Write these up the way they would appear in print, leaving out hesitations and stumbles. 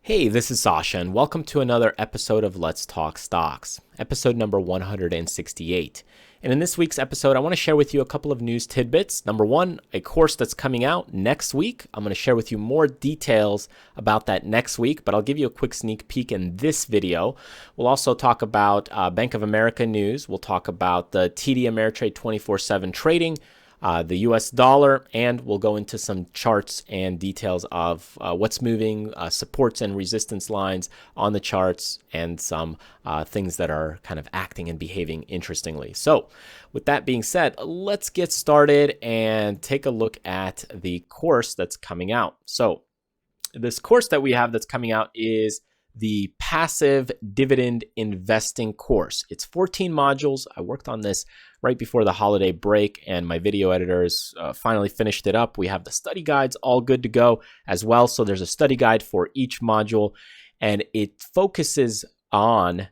Hey, this is Sasha, and welcome to another episode of Let's Talk Stocks, episode number 168. And in this week's episode, I want to share with you a couple of news tidbits. Number one, a course that's coming out next week. I'm going to share with you more details about that next week, but I'll give you a quick sneak peek in this video. We'll also talk about Bank of America news. We'll talk about the TD Ameritrade 24/7 trading, the US dollar, and we'll go into some charts and details of what's moving, supports and resistance lines on the charts, and some things that are kind of acting and behaving interestingly. So with that being said, let's get started and take a look at the course that's coming out. So this course that we have that's coming out is the Passive Dividend Investing course. It's 14 modules. I worked on this right before the holiday break, and my video editors finally finished it up. We have the study guides all good to go as well. So there's a study guide for each module, and it focuses on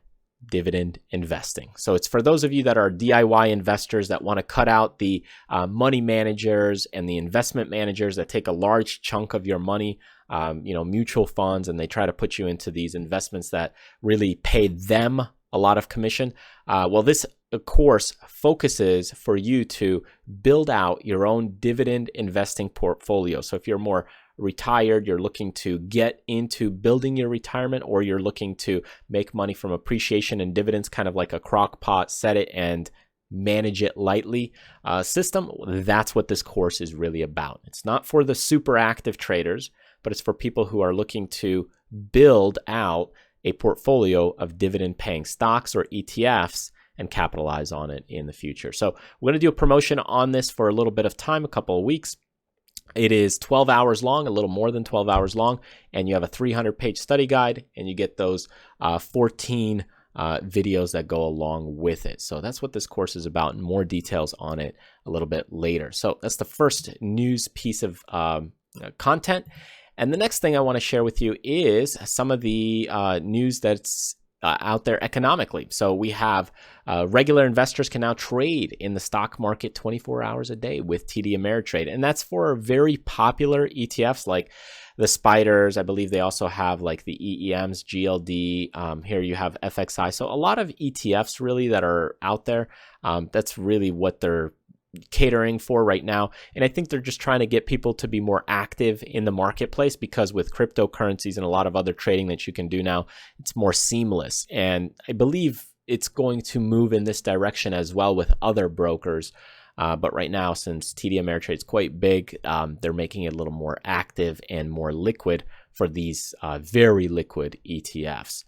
dividend investing. So it's for those of you that are DIY investors that want to cut out the money managers and the investment managers that take a large chunk of your money, mutual funds, and they try to put you into these investments that really pay them a lot of commission. Well, this course focuses for you to build out your own dividend investing portfolio. So if you're more retired, you're looking to get into building your retirement, or you're looking to make money from appreciation and dividends, kind of like a crock pot, set it and manage it lightly system, that's what this course is really about. It's not for the super active traders, but it's for people who are looking to build out a portfolio of dividend paying stocks or ETFs and capitalize on it in the future. So we're going to do a promotion on this for a little bit of time, a couple of weeks. It is 12 hours long, a little more than 12 hours long, and you have a 300-page study guide, and you get those 14 videos that go along with it. So that's what this course is about, and more details on it a little bit later. So that's the first news piece of content. And the next thing I want to share with you is some of the news that's out there economically. So we have regular investors can now trade in the stock market 24 hours a day with TD Ameritrade. And that's for very popular ETFs like the Spiders. I believe they also have like the EEMs, GLD. Here you have FXI. So a lot of ETFs really that are out there. That's really what they're catering for right now. And I think they're just trying to get people to be more active in the marketplace, because with cryptocurrencies and a lot of other trading that you can do now, it's more seamless. And I believe it's going to move in this direction as well with other brokers. But right now, since TD Ameritrade is quite big, they're making it a little more active and more liquid for these very liquid ETFs.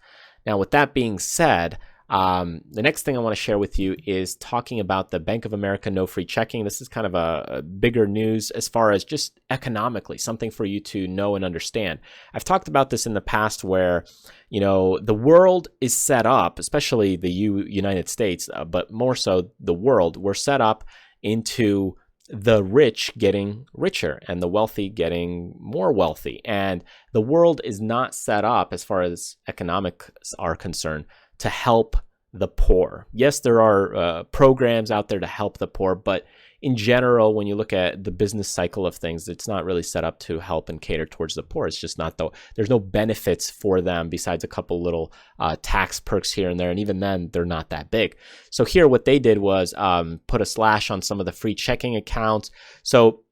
Now, with that being said, the next thing I want to share with you is talking about the Bank of America no free checking. This is kind of a bigger news as far as just economically, something for you to know and understand. I've talked about this in the past where, the world is set up, especially the United States, but more so the world, we're set up into the rich getting richer and the wealthy getting more wealthy. And the world is not set up, as far as economics are concerned, to help the poor. Yes, there are programs out there to help the poor, but in general, when you look at the business cycle of things, it's not really set up to help and cater towards the poor. It's just not, there's no benefits for them besides a couple little tax perks here and there. And even then, they're not that big. So here, what they did was put a slash on some of the free checking accounts. So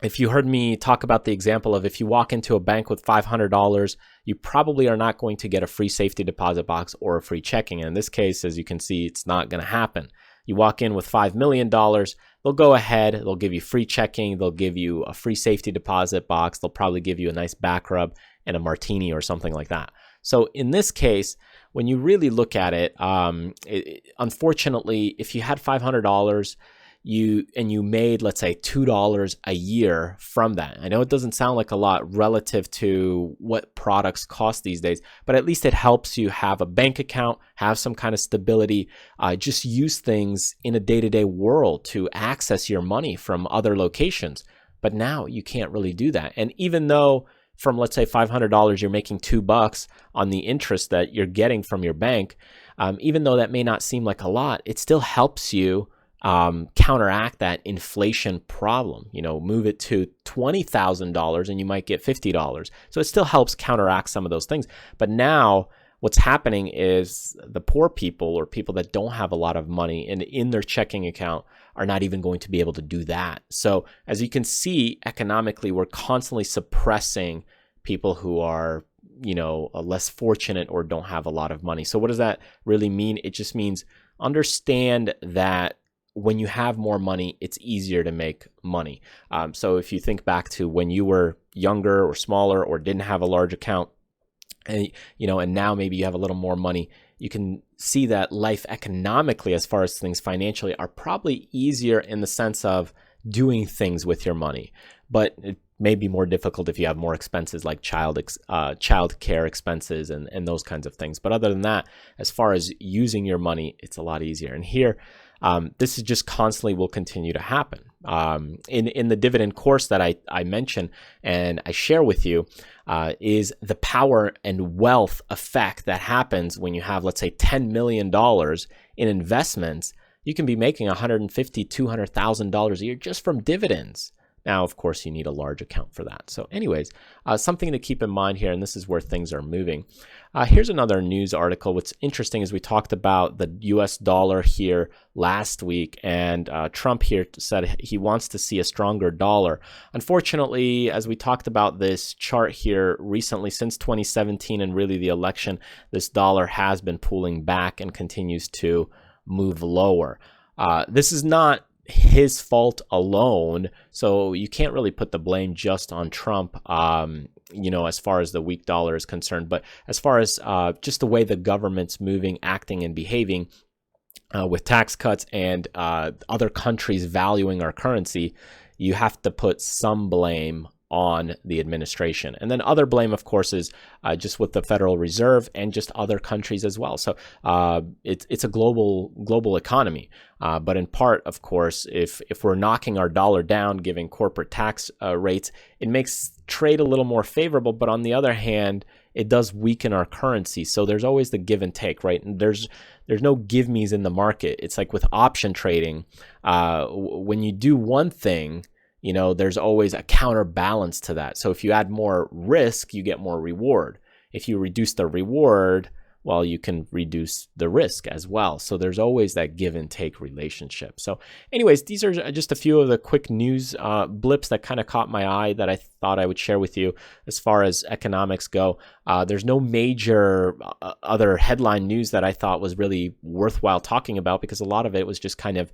if you heard me talk about the example of if you walk into a bank with $500, you probably are not going to get a free safety deposit box or a free checking. And in this case, as you can see, it's not going to happen. You walk in with $5 million, they'll go ahead, they'll give you free checking, they'll give you a free safety deposit box, they'll probably give you a nice back rub and a martini or something like that. So in this case, when you really look at it, unfortunately, if you had $500, you made, let's say, $2 a year from that. I know it doesn't sound like a lot relative to what products cost these days, but at least it helps you have a bank account, have some kind of stability, just use things in a day-to-day world to access your money from other locations. But now you can't really do that. And even though from, let's say, $500, you're making $2 on the interest that you're getting from your bank, even though that may not seem like a lot, it still helps you counteract that inflation problem. Move it to $20,000 and you might get $50. So it still helps counteract some of those things. But now what's happening is the poor people, or people that don't have a lot of money in their checking account, are not even going to be able to do that. So as you can see, economically, we're constantly suppressing people who are less fortunate or don't have a lot of money. So what does that really mean? It just means understand that when you have more money, it's easier to make money. So if you think back to when you were younger or smaller or didn't have a large account, and now maybe you have a little more money, you can see that life economically, as far as things financially, are probably easier in the sense of doing things with your money. But it may be more difficult if you have more expenses like child care expenses and those kinds of things. But other than that, as far as using your money, it's a lot easier. And here, this is just constantly will continue to happen. In the dividend course that I mention and I share with you is the power and wealth effect that happens when you have, let's say, $10 million in investments. You can be making $150,000, $200,000 a year just from dividends. Now, of course, you need a large account for that. So anyways, something to keep in mind here, and this is where things are moving. Here's another news article. What's interesting is we talked about the US dollar here last week, and Trump here said he wants to see a stronger dollar. Unfortunately, as we talked about this chart here recently, since 2017 and really the election, this dollar has been pulling back and continues to move lower. This is not his fault alone, so you can't really put the blame just on Trump, as far as the weak dollar is concerned. But as far as just the way the government's moving, acting, and behaving with tax cuts and other countries valuing our currency, you have to put some blame on the administration. And then other blame, of course, is just with the Federal Reserve and just other countries as well. So it's a global economy. But in part, of course, if we're knocking our dollar down, giving corporate tax rates, it makes trade a little more favorable. But on the other hand, it does weaken our currency. So there's always the give and take, right? And there's no give-me's in the market. It's like with option trading. When you do one thing, there's always a counterbalance to that. So if you add more risk, you get more reward. If you reduce the reward, well, you can reduce the risk as well. So there's always that give and take relationship. So anyways, these are just a few of the quick news blips that kind of caught my eye that I thought I would share with you as far as economics go. There's no major other headline news that I thought was really worthwhile talking about, because a lot of it was just kind of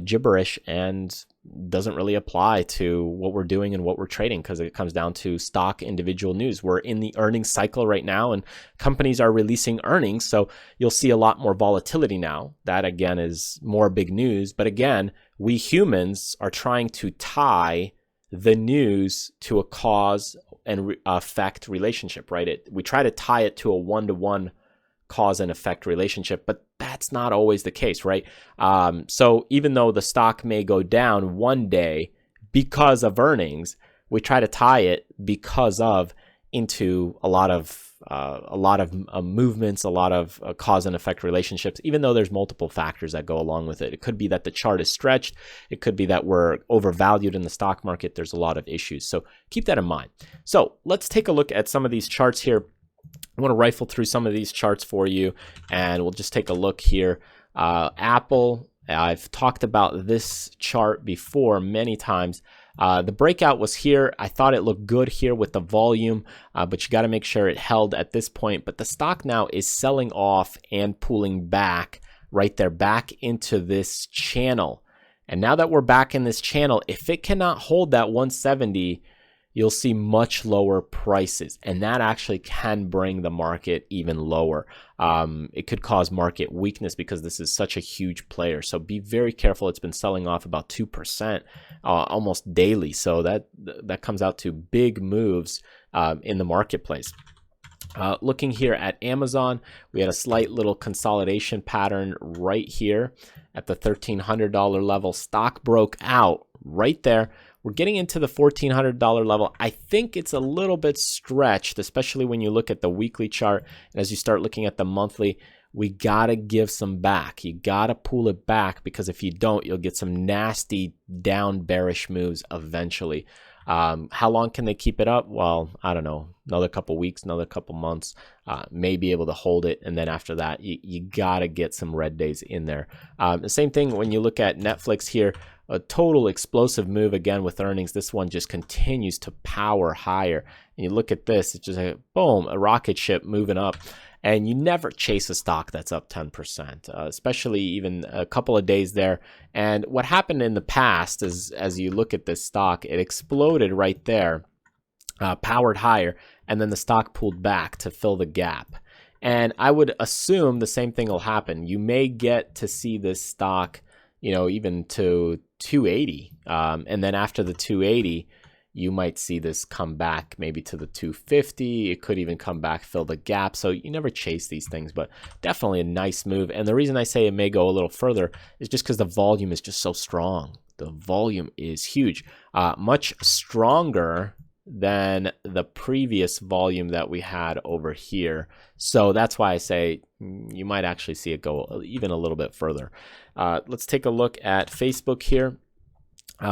gibberish and doesn't really apply to what we're doing and what we're trading, because it comes down to stock individual news. We're in the earnings cycle right now, and companies are releasing earnings, so you'll see a lot more volatility now. That again is more big news, but again, we humans are trying to tie the news to a cause and effect relationship, right? We try to tie it to a one-to-one cause and effect relationship, but that's not always the case, right? So even though the stock may go down one day because of earnings, we try to tie it into a lot of movements, a lot of cause and effect relationships, even though there's multiple factors that go along with it. It could be that the chart is stretched. It could be that we're overvalued in the stock market. There's a lot of issues. So keep that in mind. So let's take a look at some of these charts here. I want to rifle through some of these charts for you, and we'll just take a look here. Apple, I've talked about this chart before many times. The breakout was here. I thought it looked good here with the volume, but you got to make sure it held at this point. But the stock now is selling off and pulling back right there, back into this channel. And now that we're back in this channel, if it cannot hold that 170, you'll see much lower prices, and that actually can bring the market even lower. It could cause market weakness because this is such a huge player. So be very careful. It's been selling off about 2% almost daily. So that comes out to big moves in the marketplace. Looking here at Amazon, we had a slight little consolidation pattern right here at the $1,300 level. Stock broke out right there. We're getting into the $1,400 level. I think it's a little bit stretched, especially when you look at the weekly chart. And as you start looking at the monthly, we got to give some back. You got to pull it back, because if you don't, you'll get some nasty down bearish moves eventually. How long can they keep it up? Well, I don't know, another couple weeks, another couple months, may be able to hold it. And then after that, you got to get some red days in there. The same thing when you look at Netflix here, a total explosive move again with earnings. This one just continues to power higher. And you look at this, it's just a boom, a rocket ship moving up. And you never chase a stock that's up 10%, especially even a couple of days there. And what happened in the past is, as you look at this stock, it exploded right there, powered higher, and then the stock pulled back to fill the gap. And I would assume the same thing will happen. You may get to see this stock, even to 280. And then after the 280, you might see this come back maybe to the 250. It could even come back, fill the gap. So you never chase these things, but definitely a nice move. And the reason I say it may go a little further is just because the volume is just so strong. The volume is huge, much stronger than the previous volume that we had over here. So that's why I say you might actually see it go even a little bit further. Let's take a look at Facebook here.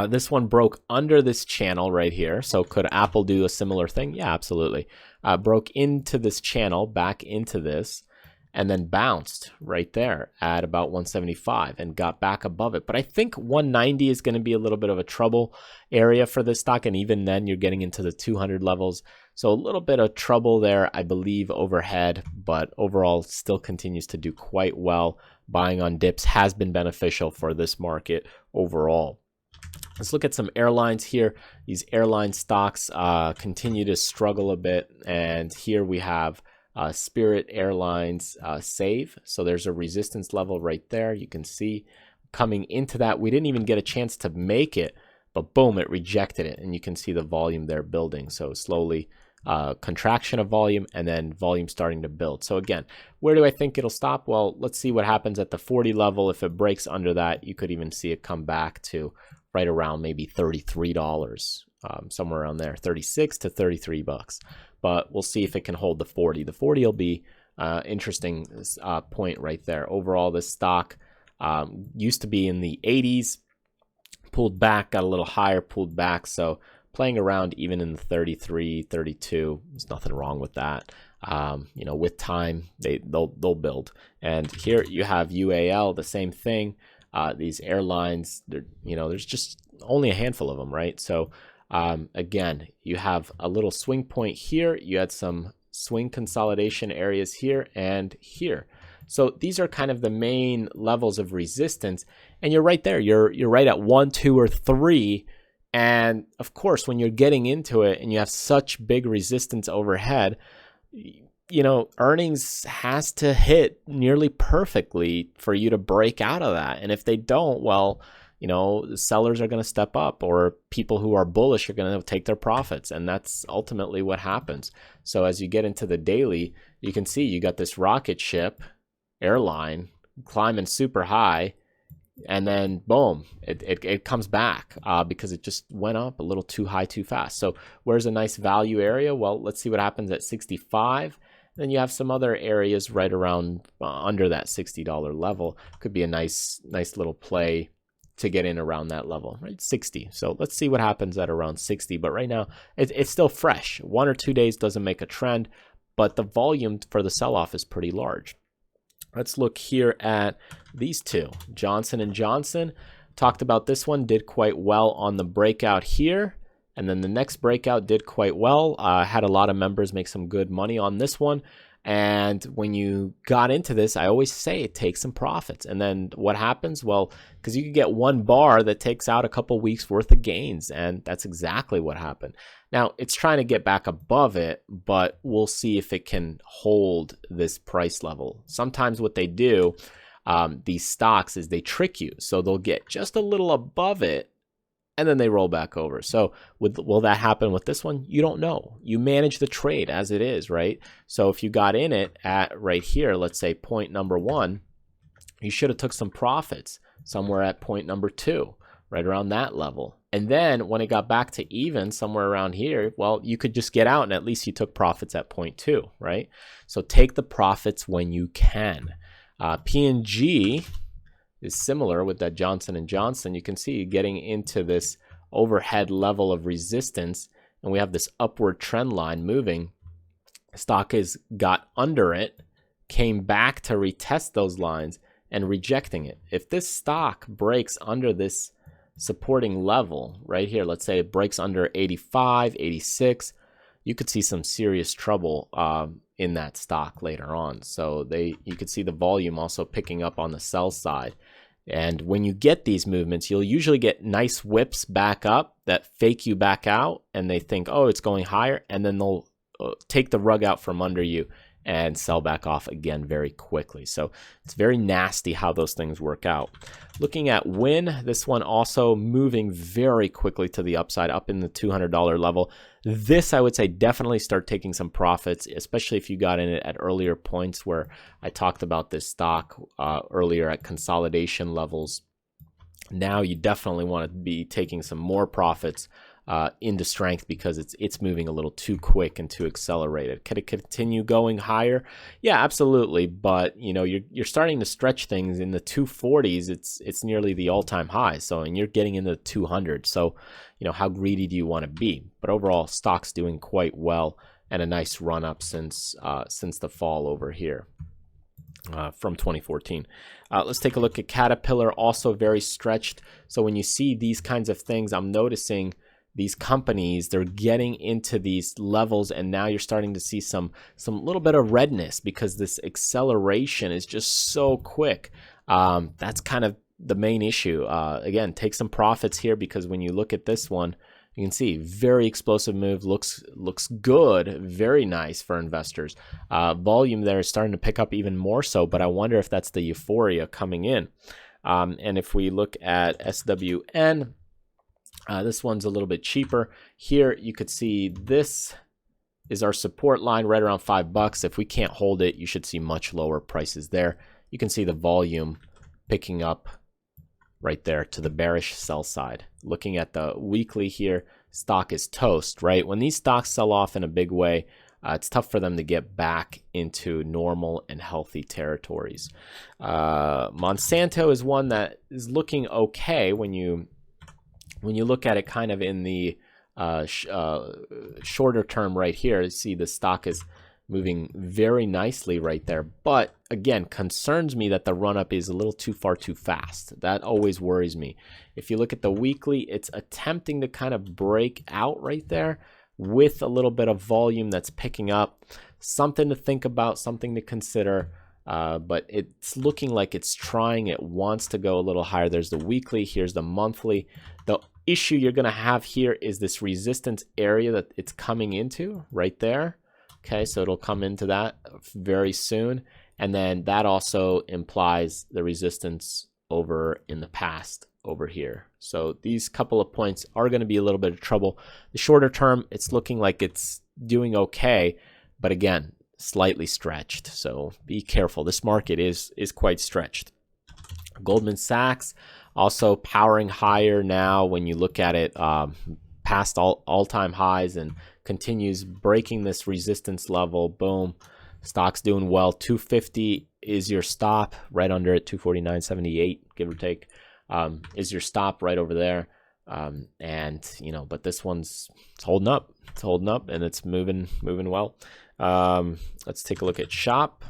This one broke under this channel right here. So could Apple do a similar thing? Yeah, absolutely. Broke into this channel, back into this, and then bounced right there at about 175 and got back above it. But I think 190 is going to be a little bit of a trouble area for this stock. And even then you're getting into the 200 levels. So a little bit of trouble there, I believe, overhead, but overall still continues to do quite well. Buying on dips has been beneficial for this market overall. Let's look at some airlines here. These airline stocks continue to struggle a bit. And here we have Spirit Airlines save. So there's a resistance level right there. You can see coming into that, we didn't even get a chance to make it, but boom, it rejected it. And you can see the volume there building. So slowly contraction of volume and then volume starting to build. So again, where do I think it'll stop? Well, let's see what happens at the 40 level. If it breaks under that, you could even see it come back to right around maybe $33, somewhere around there, 36 to 33 bucks. But we'll see if it can hold the 40. The 40 will be interesting point right there. Overall, this stock used to be in the 80s, pulled back, got a little higher, pulled back. So playing around even in the 33, 32, there's nothing wrong with that. With time, they'll build. And here you have UAL, the same thing. These airlines, there's just only a handful of them, right? So again, you have a little swing point here. You had some swing consolidation areas here and here. So these are kind of the main levels of resistance. And you're right there. You're right at 1, 2, or 3. And of course, when you're getting into it and you have such big resistance overhead, earnings has to hit nearly perfectly for you to break out of that. And if they don't, well, the sellers are going to step up, or people who are bullish are going to take their profits. And that's ultimately what happens. So as you get into the daily, you can see you got this rocket ship airline climbing super high. And then boom, it comes back because it just went up a little too high, too fast. So where's a nice value area? Well, let's see what happens at 65. Then you have some other areas right around under that $60 level. Could be a nice little play to get in around that level, right? 60. So let's see what happens at around 60. But right now, it's still fresh. 1 or 2 days doesn't make a trend, but the volume for the sell-off is pretty large. Let's look here at these two. Johnson & Johnson. Talked about this one, did quite well on the breakout here. And then the next breakout did quite well. Had a lot of members make some good money on this one. And when you got into this, I always say it takes some profits. And then what happens? Well, because you could get one bar that takes out a couple weeks worth of gains. And that's exactly what happened. Now, it's trying to get back above it, but we'll see if it can hold this price level. Sometimes what they do, these stocks, is they trick you. So they'll get just a little above it, and then they roll back over. So will that happen with this one? You don't know. You manage the trade as it is, right? So if you got in it at right here, let's say point number 1, you should have took some profits somewhere at point number 2, right around that level. And then when it got back to even somewhere around here, well, you could just get out and at least you took profits at point 2, right? So take the profits when you can. P&G is similar with that Johnson & Johnson. You can see getting into this overhead level of resistance, and we have this upward trend line moving. Stock has got under it, came back to retest those lines and rejecting it. If this stock breaks under this supporting level right here, let's say it breaks under 85, 86, you could see some serious trouble in that stock later on. So you could see the volume also picking up on the sell side. And when you get these movements, you'll usually get nice whips back up that fake you back out, and they think, oh, it's going higher, and then they'll take the rug out from under you and sell back off again very quickly. So it's very nasty how those things work out. Looking at Win, this one also moving very quickly to the upside, up in the $200 level. This, I would say, definitely start taking some profits, especially if you got in it at earlier points where I talked about this stock earlier at consolidation levels. Now you definitely want to be taking some more profits into strength because it's moving a little too quick and too accelerated. Could it continue going higher? Yeah, absolutely. But you're starting to stretch things in the 240s. It's nearly the all-time high. So, and you're getting into the 200. So, how greedy do you want to be? But overall, stock's doing quite well and a nice run up since the fall over here. From 2014. Let's take a look at Caterpillar, also very stretched. So when you see these kinds of things, I'm noticing these companies, they're getting into these levels, and now you're starting to see some little bit of redness because this acceleration is just so quick. That's kind of the main issue. Again, take some profits here because when you look at this one, you can see very explosive move, looks good, very nice for investors. Volume there is starting to pick up even more so, but I wonder if that's the euphoria coming in. And if we look at SWN, this one's a little bit cheaper. Here you could see this is our support line right around $5. If we can't hold it, you should see much lower prices there. You can see the volume picking up right there to the bearish sell side. Looking at the weekly here, stock is toast, right? When these stocks sell off in a big way, it's tough for them to get back into normal and healthy territories. Monsanto is one that is looking okay when you look at it kind of in the shorter term right here. You see the stock is moving very nicely right there. But again, concerns me that the run-up is a little too far too fast. That always worries me. If you look at the weekly, it's attempting to kind of break out right there with a little bit of volume that's picking up. Something to think about, something to consider. But it's looking like it's trying. It wants to go a little higher. There's the weekly. Here's the monthly. The issue you're going to have here is this resistance area that it's coming into right there. Okay, so it'll come into that very soon. And then that also implies the resistance over in the past over here. So these couple of points are going to be a little bit of trouble. The shorter term, it's looking like it's doing okay. But again, slightly stretched. So be careful. This market is quite stretched. Goldman Sachs also powering higher now when you look at it past all-time highs and continues breaking this resistance level. Boom. Stock's doing well. 250 is your stop right under it. 249.78, give or take, is your stop right over there. But this one's holding up. It's holding up and it's moving well. Let's take a look at Shop.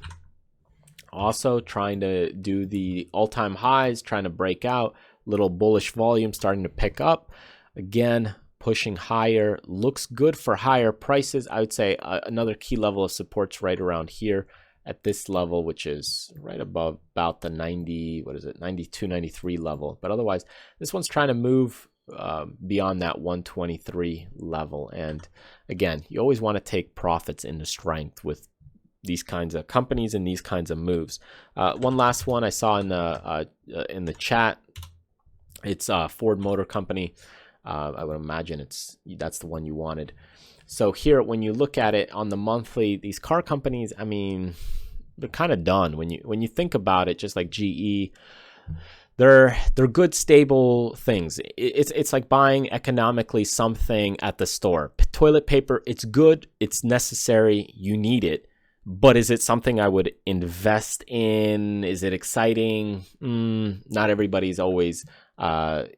Also trying to do the all-time highs, trying to break out. Little bullish volume starting to pick up. Again, pushing higher. Looks good for higher prices. I would say another key level of support's right around here at this level, which is right above about the 92, 93 level. But otherwise, this one's trying to move beyond that 123 level. And again, you always want to take profits into strength with these kinds of companies and these kinds of moves. One last one I saw in the chat. It's Ford Motor Company. I would imagine that's the one you wanted. So here, when you look at it on the monthly, these car companies, I mean, they're kind of done. When you think about it, just like GE, they're good, stable things. It's like buying economically something at the store. Toilet paper, it's good, it's necessary, you need it, But is it something I would invest in? Is it exciting? Not everybody's always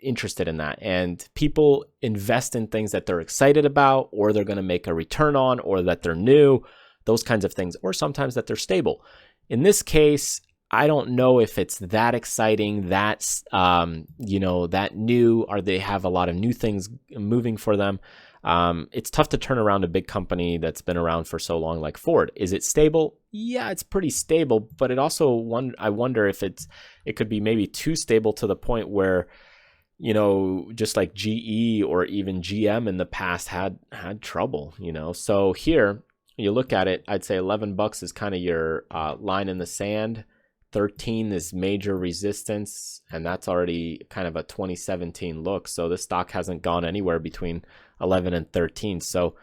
interested in that. And people invest in things that they're excited about, or they're going to make a return on, or that they're new, those kinds of things, or sometimes that they're stable. In this case, I don't know if it's that exciting, that's, that new, or they have a lot of new things moving for them. It's tough to turn around a big company that's been around for so long like Ford. Is it stable? Yeah, it's pretty stable, but it also, I wonder if it could be maybe too stable to the point where, just like GE or even GM in the past had trouble, So here, you look at it, I'd say $11 is kind of your line in the sand. 13 is major resistance, and that's already kind of a 2017 look. So this stock hasn't gone anywhere between 11 and 13. So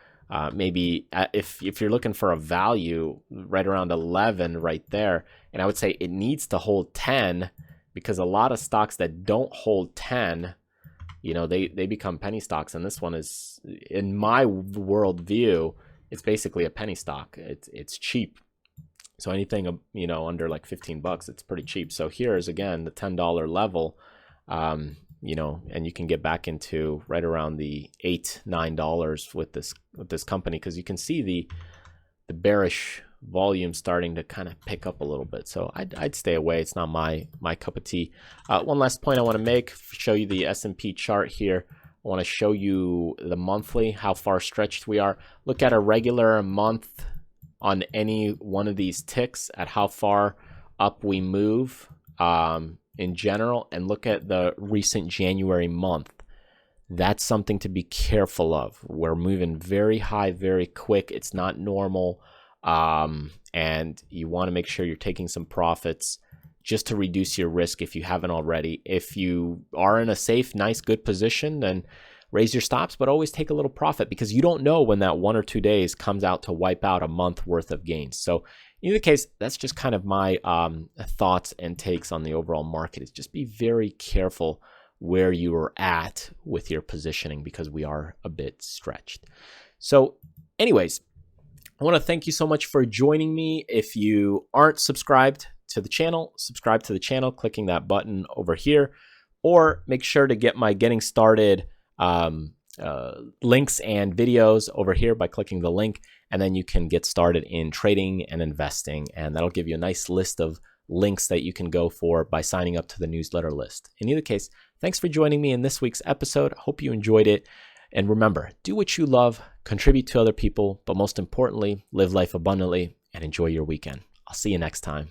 maybe if you're looking for a value, right around 11 right there, and I would say it needs to hold 10, because a lot of stocks that don't hold 10, they become penny stocks. And this one is, in my world view, it's basically a penny stock. It's cheap. So anything, under like $15, it's pretty cheap. So here is, again, the $10 level, and you can get back into right around the $8, $9 with this company, because you can see the bearish volume starting to kind of pick up a little bit. So I'd stay away. It's not my cup of tea. One last point I want to make, show you the S&P chart here. I want to show you the monthly, how far stretched we are. Look at a regular month on any one of these ticks at how far up we move in general, and look at the recent January month. That's something to be careful of. We're moving very high, very quick. It's not normal, and you want to make sure you're taking some profits just to reduce your risk if you haven't already. If you are in a safe, nice, good position, then raise your stops, but always take a little profit, because you don't know when that 1 or 2 days comes out to wipe out a month worth of gains. So in either case, that's just kind of my thoughts and takes on the overall market. Is just be very careful where you are at with your positioning, because we are a bit stretched. So anyways, I want to thank you so much for joining me. If you aren't subscribed to the channel, subscribe to the channel, clicking that button over here, or make sure to get my getting started links and videos over here by clicking the link, and then you can get started in trading and investing, and that'll give you a nice list of links that you can go for by signing up to the newsletter list. In either case, thanks for joining me in this week's episode. Hope you enjoyed it, and remember, do what you love, contribute to other people, but most importantly, live life abundantly and enjoy your weekend. I'll see you next time.